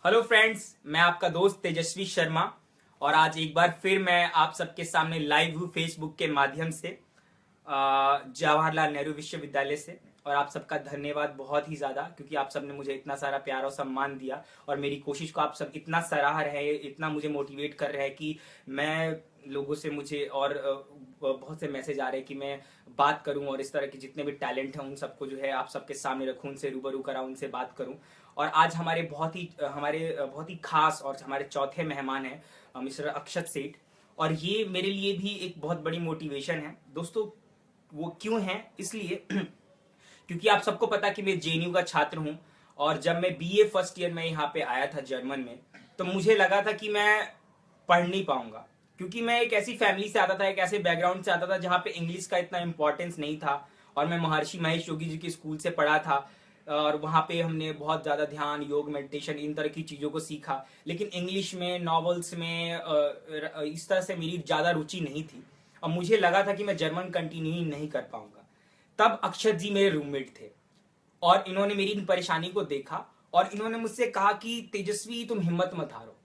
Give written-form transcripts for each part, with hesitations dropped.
Hello friends, मैं आपका दोस्त तेजस्वी शर्मा और आज एक बार फिर मैं आप सबके सामने लाइव हूँ फेसबुक के माध्यम से जवाहरलाल नेहरू विश्वविद्यालय से। और आप सबका धन्यवाद बहुत ही ज़्यादा, क्योंकि आप सब ने मुझे इतना सारा प्यार और सम्मान दिया और मेरी कोशिश को आप सब इतना सराह रहे हैं, इतना मुझे मोटिवेट कर रहे हैं कि मैं लोगों से मुझे और बहुत से मैसेज आ रहे हैं कि मैं बात करूं और इस तरह के जितने भी टैलेंट हैं उन सबको जो है आप सबके सामने रखूं, उनसे रूबरू कराऊं, उनसे बात करूं। और आज हमारे बहुत ही खास और हमारे चौथे मेहमान हैं मिस्टर अक्षत सेठ। और ये मेरे लिए भी एक बहुत बड़ी मोटिवेशन है दोस्तों। वो क्यों है? इसलिए क्योंकि आप सबको पता कि मैं जेएनयू का छात्र हूं। और जब मैं बीए फर्स्ट ईयर में यहाँ पे आया था जर्मन में, तो मुझे लगा था कि मैं पढ़ नहीं पाऊंगा, क्योंकि मैं एक ऐसी फैमिली से आता था, एक ऐसे बैकग्राउंड से आता था जहाँ पे इंग्लिश का इतना इंपॉर्टेंस नहीं था। और मैं महर्षि महेश योगी जी के स्कूल से पढ़ा था और वहाँ पे हमने बहुत ज़्यादा ध्यान, योग, मेडिटेशन, इन तरह की चीज़ों को सीखा। लेकिन इंग्लिश में, नॉवेल्स में इस तरह से मेरी ज़्यादा रुचि नहीं थी और मुझे लगा था कि मैं जर्मन कंटिन्यू ही नहीं कर पाऊंगा। तब अक्षत जी मेरे रूममेट थे और इन्होंने मेरी इन परेशानी को देखा और इन्होंने मुझसे कहा कि तेजस्वी, तुम हिम्मत मत हारो,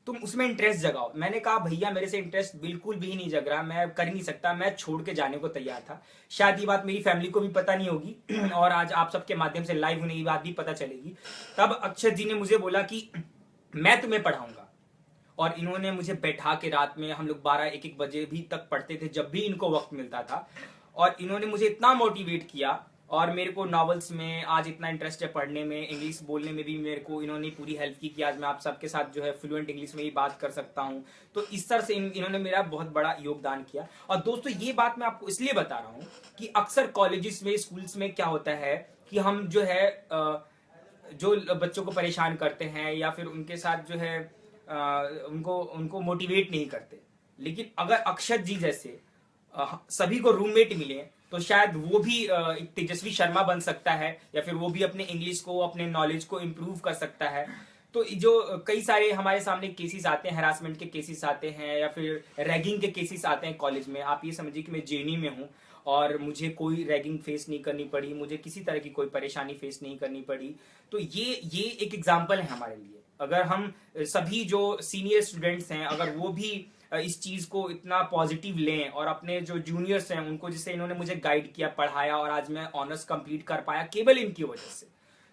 तुम उसमें इंटरेस्ट जगाओ। मैंने कहा भैया, मेरे से इंटरेस्ट बिल्कुल भी नहीं जग रहा, मैं कर नहीं सकता, मैं छोड़ के जाने को तैयार था। शायद ये बात मेरी फैमिली को भी पता नहीं होगी और आज आप सबके माध्यम से लाइव होने की बात भी पता चलेगी। तब अक्षत जी ने मुझे बोला कि मैं तुम्हें पढ़ाऊंगा। और इन्होंने मुझे बैठा के रात में हम लोग 12-1-1 बजे भी तक पढ़ते थे जब भी इनको वक्त मिलता था। और इन्होंने मुझे इतना मोटिवेट किया और मेरे को नॉवेल्स में आज इतना इंटरेस्ट है पढ़ने में, इंग्लिश बोलने में भी मेरे को इन्होंने पूरी हेल्प की कि आज मैं आप सबके साथ जो है फ्लुएंट इंग्लिश में ही बात कर सकता हूँ। तो इस तरह से इन्होंने मेरा बहुत बड़ा योगदान किया। और दोस्तों, ये बात मैं आपको इसलिए बता रहा हूँ कि अक्सर कॉलेजेस में, स्कूल्स में क्या होता है कि हम जो है जो बच्चों को परेशान करते हैं या फिर उनके साथ जो है उनको उनको मोटिवेट नहीं करते। लेकिन अगर अक्षत जी जैसे सभी को रूममेट मिले तो शायद वो भी एक तेजस्वी शर्मा बन सकता है या फिर वो भी अपने इंग्लिश को, अपने नॉलेज को इम्प्रूव कर सकता है। तो जो कई सारे हमारे सामने केसेस आते हैं, हरासमेंट के केसेस आते हैं या फिर रैगिंग के केसेस आते हैं कॉलेज में। आप ये समझिए कि मैं जेएनयू में हूँ और मुझे कोई रैगिंग फेस नहीं करनी पड़ी, मुझे किसी तरह की कोई परेशानी फेस नहीं करनी पड़ी। तो ये एक एग्जाम्पल है हमारे लिए। अगर हम सभी जो सीनियर स्टूडेंट्स हैं, अगर वो भी इस चीज को इतना पॉजिटिव लें और अपने जो जूनियर्स हैं उनको, जिससे इन्होंने मुझे गाइड किया, पढ़ाया और आज मैं ऑनर्स कंप्लीट कर पाया केवल इनकी वजह से,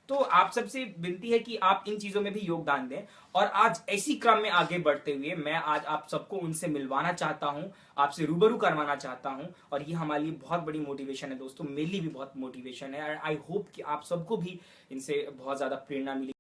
तो आप सबसे विनती है कि आप इन चीजों में भी योगदान दें। और आज ऐसी क्रम में आगे बढ़ते हुए मैं आज आप सबको उनसे मिलवाना चाहता हूं, आपसे रूबरू करवाना चाहता हूं। और ये हमारे लिए बहुत बड़ी मोटिवेशन है दोस्तों, मेरे लिए भी बहुत मोटिवेशन है। आई होप कि आप सबको भी इनसे बहुत ज्यादा प्रेरणा मिली।